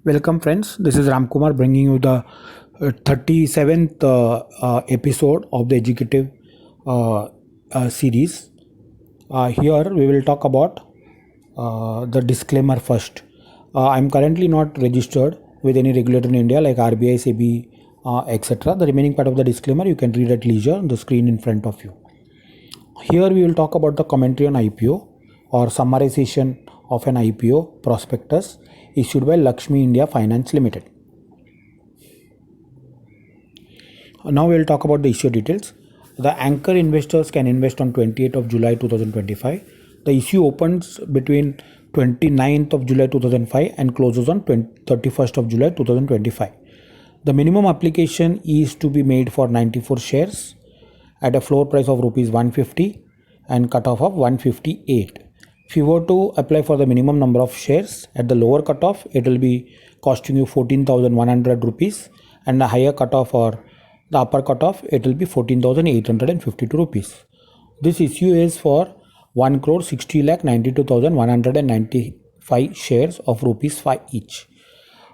Welcome friends, this is Ramkumar bringing you the 37th episode of the Educative series. Here we will talk about the disclaimer first. I'm currently not registered with any regulator in India like RBI, SEBI, etc. The remaining part of the disclaimer you can read at leisure on the screen in front of you. Here we will talk about the commentary on IPO or summarization of an IPO prospectus issued by Laxmi India Finance Ltd. Now we will talk about the issue details. The anchor investors can invest on 28th of July 2025. The issue opens between 29th of July 2005 and closes on 31st of July 2025. The minimum application is to be made for 94 shares at a floor price of rupees 150 and cutoff of 158. If you were to apply for the minimum number of shares at the lower cutoff, it will be costing you 14,100 rupees, and the higher cutoff or the upper cutoff, it will be 14,852 rupees. This issue is for 1,60,92,195 shares of rupees 5 each.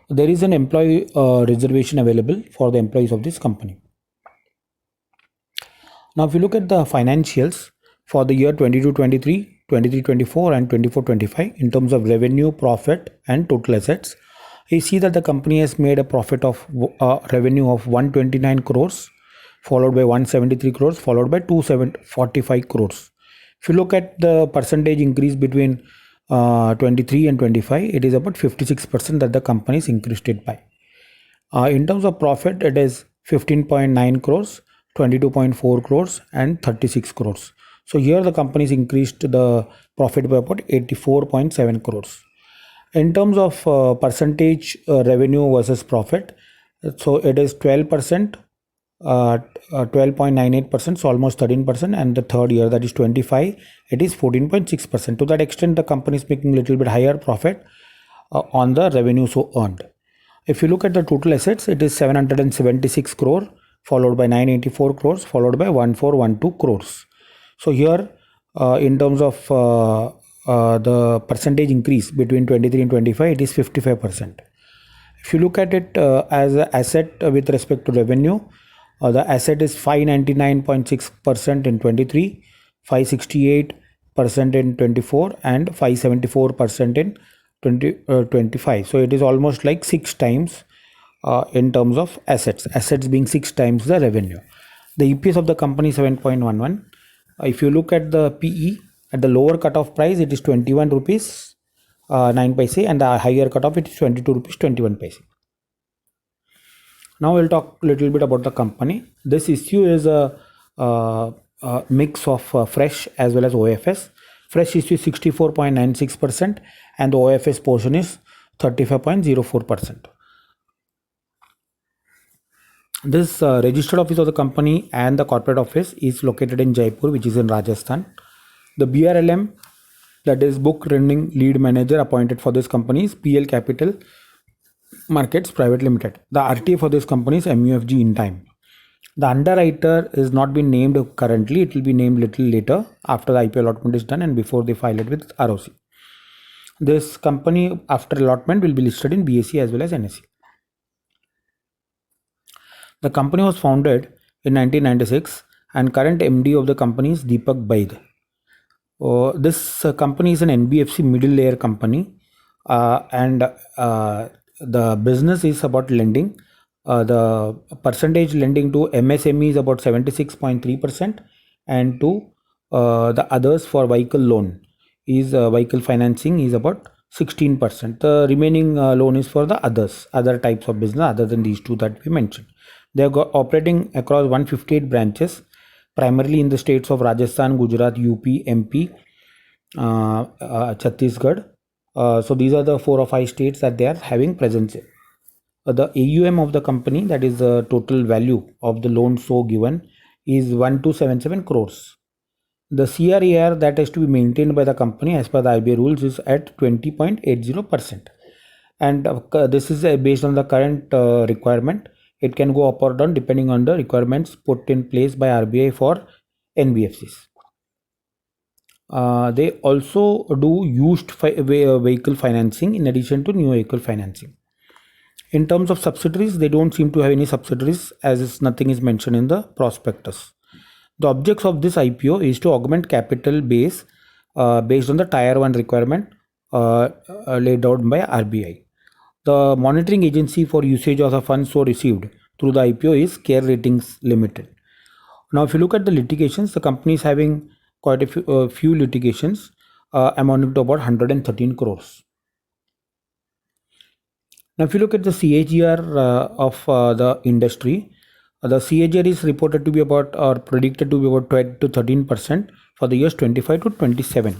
There is an employee reservation available for the employees of this company. Now, if you look at the financials for the year 22-23, 23-24 and 24-25 in terms of revenue, profit and total assets, you see that the company has made a profit of revenue of 129 crores, followed by 173 crores, followed by 245 crores. If you look at the percentage increase between 23 and 25, it is about 56% that the company is increased it by. In terms of profit, it is 15.9 crores, 22.4 crores and 36 crores. So here the companies increased the profit by about 84.7 crores. In terms of percentage revenue versus profit, so it is 12%, 12.98%, so almost 13%, and the third year, that is 25, it is 14.6%. To that extent, the company is making a little bit higher profit on the revenue so earned. If you look at the total assets, it is 776 crore, followed by 984 crores, followed by 1412 crores. So here, in terms of the percentage increase between 23 and 25, it is 55%. If you look at it as an asset with respect to revenue, the asset is 599.6% in 23, 568% in 24 and 574% in 25. So it is almost like 6 times in terms of assets being 6 times the revenue. The EPS of the company is 7.11. If you look at the PE, at the lower cutoff price, it is 21 rupees 9 paise, and the higher cutoff, it is 22 rupees 21 paise. Now we'll talk a little bit about the company. This issue is a mix of fresh as well as OFS. Fresh issue is 64.96% and the OFS portion is 35.04%. This registered office of the company and the corporate office is located in Jaipur, which is in Rajasthan. The BRLM, that is book running lead manager appointed for this company, is PL Capital Markets Private Limited. The RTA for this company is MUFG in time. The underwriter is not been named currently. It will be named little later after the IPO allotment is done and before they file it with ROC. This company after allotment will be listed in BSE as well as NSE. The company was founded in 1996 and current MD of the company is Deepak Baid. This company is an NBFC middle layer company and the business is about lending. The percentage lending to MSME is about 76.3% and to the others for vehicle loan is vehicle financing is about 16%. The remaining loan is for the other types of business other than these two that we mentioned. They are operating across 158 branches, primarily in the states of Rajasthan, Gujarat, UP, MP, Chhattisgarh. So these are the 4 or 5 states that they are having presence in. The AUM of the company, that is the total value of the loan so given, is 1277 crores. The CRAR that has to be maintained by the company as per the IBA rules is at 20.80%. And this is based on the current requirement. It can go up or down depending on the requirements put in place by RBI for NBFCs. They also do used vehicle financing in addition to new vehicle financing. In terms of subsidiaries, they don't seem to have any subsidiaries as nothing is mentioned in the prospectus. The objects of this IPO is to augment capital base based on the Tier 1 requirement laid out by RBI. The monitoring agency for usage of the funds so received through the IPO is Care Ratings Limited. Now, if you look at the litigations, the company is having quite a few litigations amounting to about 113 crores. Now, if you look at the CAGR of the industry, the CAGR is reported to be about or predicted to be about 12 to 13% for the years 25 to 27,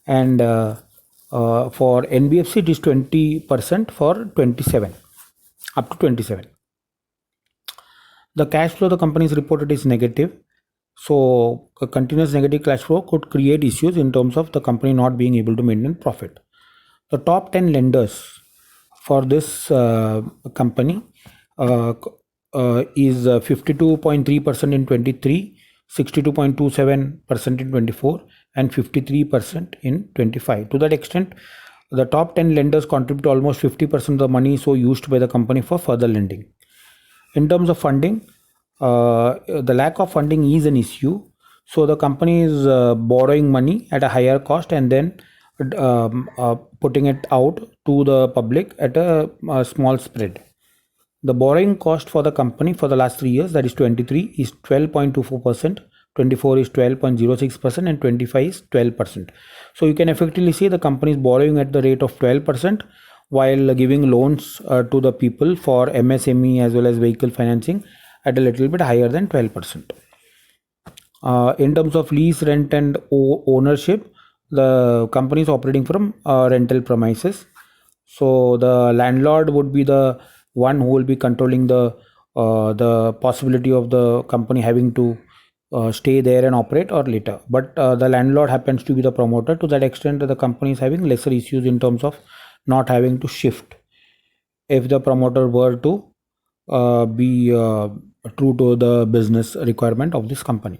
and for NBFC it is 20% for 27 up to 27. The cash flow the company is reported is negative. So a continuous negative cash flow could create issues in terms of the company not being able to maintain profit. The top 10 lenders for this company is 52.3% in 23, 62.27% in 24, and 53% in 25. To that extent, the top 10 lenders contribute almost 50% of the money so used by the company for further lending. In terms of funding, the lack of funding is an issue. So the company is borrowing money at a higher cost and then putting it out to the public at a small spread. The borrowing cost for the company for the last 3 years, that is 23, is 12.24%, 24 is 12.06%, and 25 is 12%. So you can effectively see the company is borrowing at the rate of 12% while giving loans to the people for MSME as well as vehicle financing at a little bit higher than 12%. In terms of lease, rent, and ownership, the company is operating from rental premises. So the landlord would be the one who will be controlling the possibility of the company having to stay there and operate or later. But the landlord happens to be the promoter. To that extent, the company is having lesser issues in terms of not having to shift if the promoter were to be true to the business requirement of this company.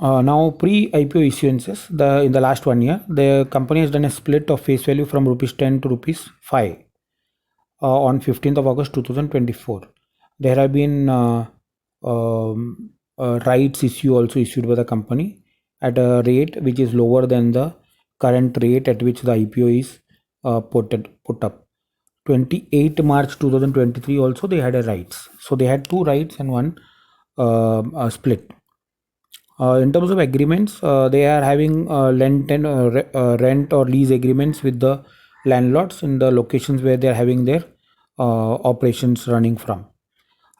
Now, pre-IPO issuances, in the last 1 year, the company has done a split of face value from rupees 10 to rupees 5 on 15th of August 2024. There have been rights issue also issued by the company at a rate which is lower than the current rate at which the IPO is put up. 28 March 2023 also they had a rights. So they had 2 rights and 1 split. In terms of agreements, they are having rent or lease agreements with the landlords in the locations where they are having their operations running from.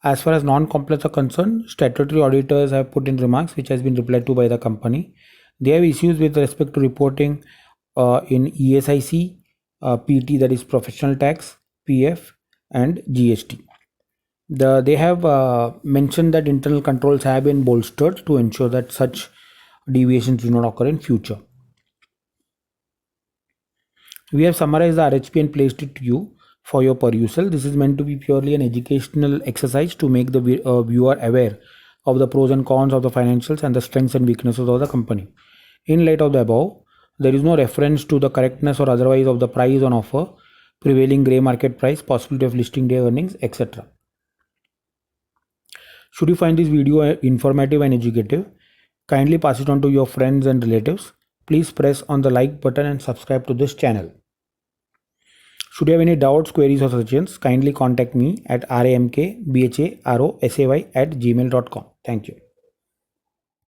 As far as non-compliance are concerned, statutory auditors have put in remarks which has been replied to by the company. They have issues with respect to reporting in ESIC, PT, that is professional tax, PF, and GST. They have mentioned that internal controls have been bolstered to ensure that such deviations do not occur in future. We have summarized the RHP and placed it to you for your perusal. This is meant to be purely an educational exercise to make the viewer aware of the pros and cons of the financials and the strengths and weaknesses of the company. In light of the above, there is no reference to the correctness or otherwise of the price on offer, prevailing grey market price, possibility of listing day earnings, etc. Should you find this video informative and educative, kindly pass it on to your friends and relatives. Please press on the like button and subscribe to this channel. Should you have any doubts, queries or suggestions, kindly contact me at ramkbharosay@gmail.com. Thank you.